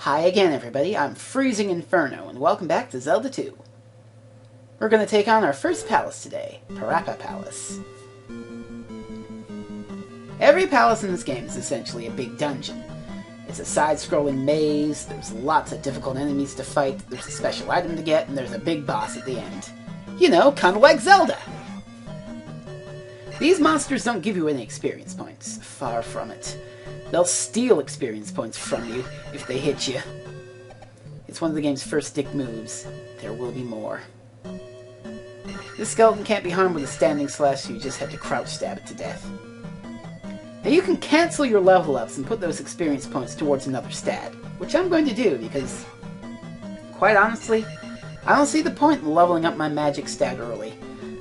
Hi again, everybody. I'm Freezing Inferno, and welcome back to Zelda 2. We're going to take on our first palace today, Parappa Palace. Every palace in this game is essentially a big dungeon. It's a side-scrolling maze, there's lots of difficult enemies to fight, there's a special item to get, and there's a big boss at the end. You know, kind of like Zelda! These monsters don't give you any experience points, far from it. They'll steal experience points from you if they hit you. It's one of the game's first dick moves. There will be more. This skeleton can't be harmed with a standing slash, so you just have to crouch stab it to death. Now you can cancel your level ups and put those experience points towards another stat, which I'm going to do because, quite honestly, I don't see the point in leveling up my magic stat early.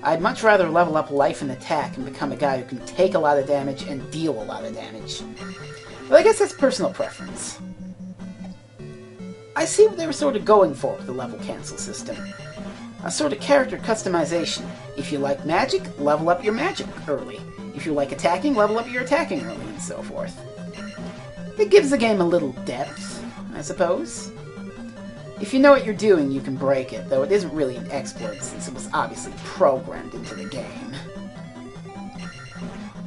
I'd much rather level up life and attack and become a guy who can take a lot of damage and deal a lot of damage. But I guess that's personal preference. I see what they were sort of going for with the level cancel system. A sort of character customization. If you like magic, level up your magic early. If you like attacking, level up your attacking early, and so forth. It gives the game a little depth, I suppose. If you know what you're doing, you can break it, though it isn't really an exploit since it was obviously programmed into the game.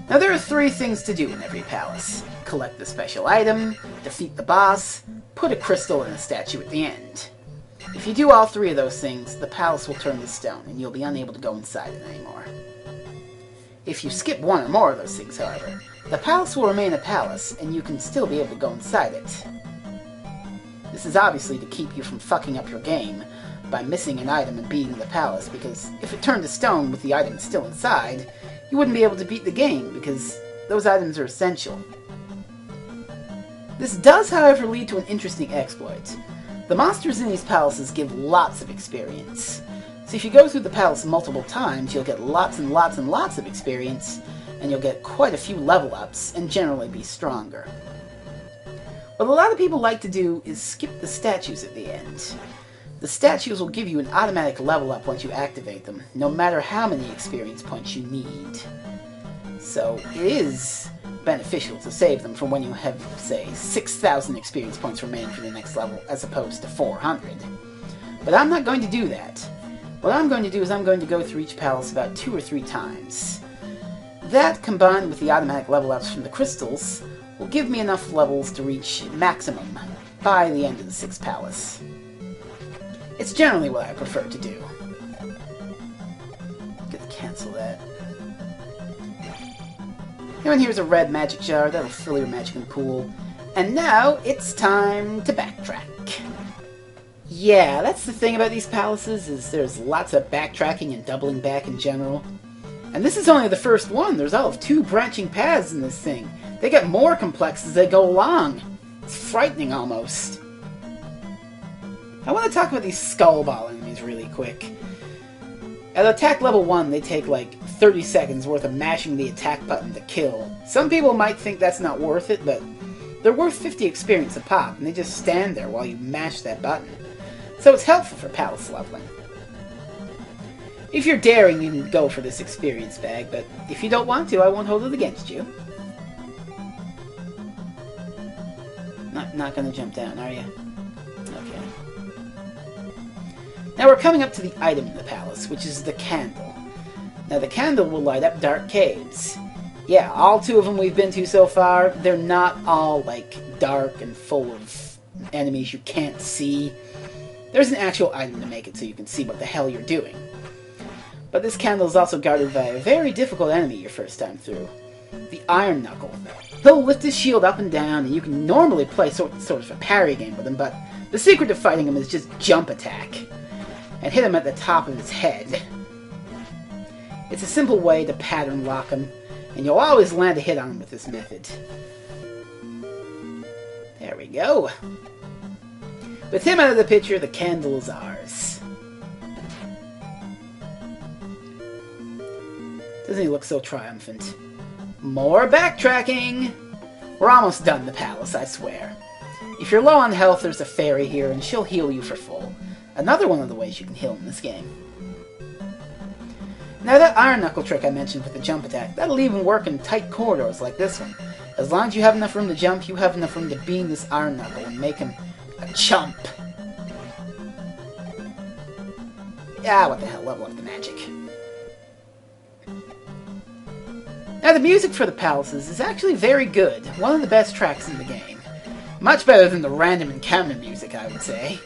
Now there are 3 things to do in every palace. Collect the special item, defeat the boss, put a crystal in a statue at the end. If you do all 3 of those things, the palace will turn to stone, and you'll be unable to go inside it anymore. If you skip one or more of those things, however, the palace will remain a palace, and you can still be able to go inside it. This is obviously to keep you from fucking up your game by missing an item and beating the palace, because if it turned to stone with the item still inside, you wouldn't be able to beat the game, because those items are essential. This does, however, lead to an interesting exploit. The monsters in these palaces give lots of experience. So if you go through the palace multiple times, you'll get lots and lots and lots of experience, and you'll get quite a few level ups, and generally be stronger. What a lot of people like to do is skip the statues at the end. The statues will give you an automatic level up once you activate them, no matter how many experience points you need. So it is beneficial to save them for when you have, say, 6,000 experience points remaining for the next level, as opposed to 400. But I'm not going to do that. What I'm going to do is I'm going to go through each palace about 2 or 3 times. That, combined with the automatic level ups from the crystals, will give me enough levels to reach maximum by the end of the 6th palace. It's generally what I prefer to do. Gonna cancel that. And here's a red magic jar, that'll fill your magic in the pool. And now it's time to backtrack. Yeah, that's the thing about these palaces, is there's lots of backtracking and doubling back in general. And this is only the first one, there's all of 2 branching paths in this thing. They get more complex as they go along. It's frightening almost. I want to talk about these skull ball enemies really quick. At attack level 1, they take like 30 seconds worth of mashing the attack button to kill. Some people might think that's not worth it, but they're worth 50 experience a pop, and they just stand there while you mash that button. So it's helpful for palace leveling. If you're daring, you can go for this experience bag, but if you don't want to, I won't hold it against you. Not gonna jump down, are you? Okay. Now we're coming up to the item in the palace, which is the candle. Now the candle will light up dark caves. Yeah, all 2 of them we've been to so far, they're not all, like, dark and full of enemies you can't see. There's an actual item to make it so you can see what the hell you're doing. But this candle is also guarded by a very difficult enemy your first time through. The Iron Knuckle. He'll lift his shield up and down, and you can normally play sort of a parry game with him, but the secret to fighting him is just jump attack, and hit him at the top of his head. It's a simple way to pattern lock him, and you'll always land a hit on him with this method. There we go. With him out of the picture, the candle is ours. Doesn't he look so triumphant? More backtracking! We're almost done the palace, I swear. If you're low on health, there's a fairy here, and she'll heal you for full. Another one of the ways you can heal in this game. Now that Iron Knuckle trick I mentioned with the jump attack, that'll even work in tight corridors like this one. As long as you have enough room to jump, you have enough room to beam this Iron Knuckle and make him A chump. Ah, what the hell, level up the magic. Now, the music for the palaces is actually very good. One of the best tracks in the game. Much better than the random encounter music, I would say.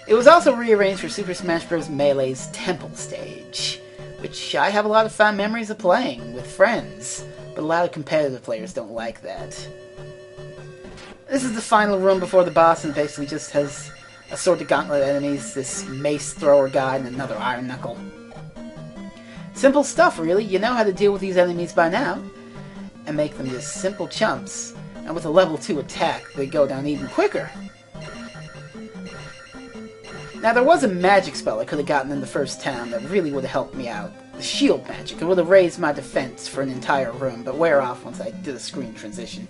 It was also rearranged for Super Smash Bros. Melee's Temple stage, which I have a lot of fond memories of playing with friends, but a lot of competitive players don't like that. This is the final room before the boss, and it basically just has assorted gauntlet enemies, this mace thrower guy, and another iron knuckle. Simple stuff, really. You know how to deal with these enemies by now, and make them just simple chumps. And with a level 2 attack, they go down even quicker. Now, there was a magic spell I could have gotten in the first town that really would have helped me out. The shield magic. It would have raised my defense for an entire room, but wear off once I did a screen transition.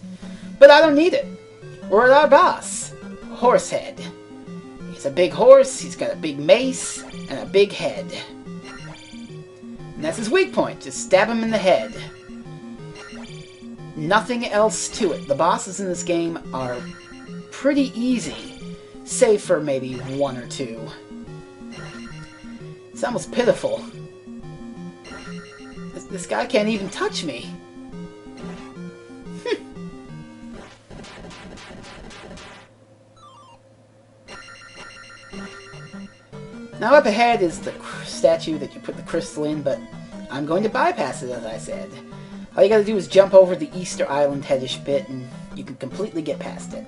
But I don't need it. We're at our boss, Horsehead. He's a big horse, he's got a big mace, and a big head. And that's his weak point, just stab him in the head. Nothing else to it. The bosses in this game are pretty easy. Save for maybe one or two. It's almost pitiful. This guy can't even touch me. Now up ahead is the statue that you put the crystal in, but I'm going to bypass it, as I said. All you gotta do is jump over the Easter Island headish bit, and you can completely get past it.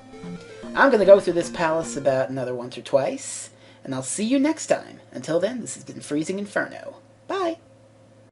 I'm going to go through this palace about another once or twice, and I'll see you next time. Until then, this has been Freezing Inferno. Bye!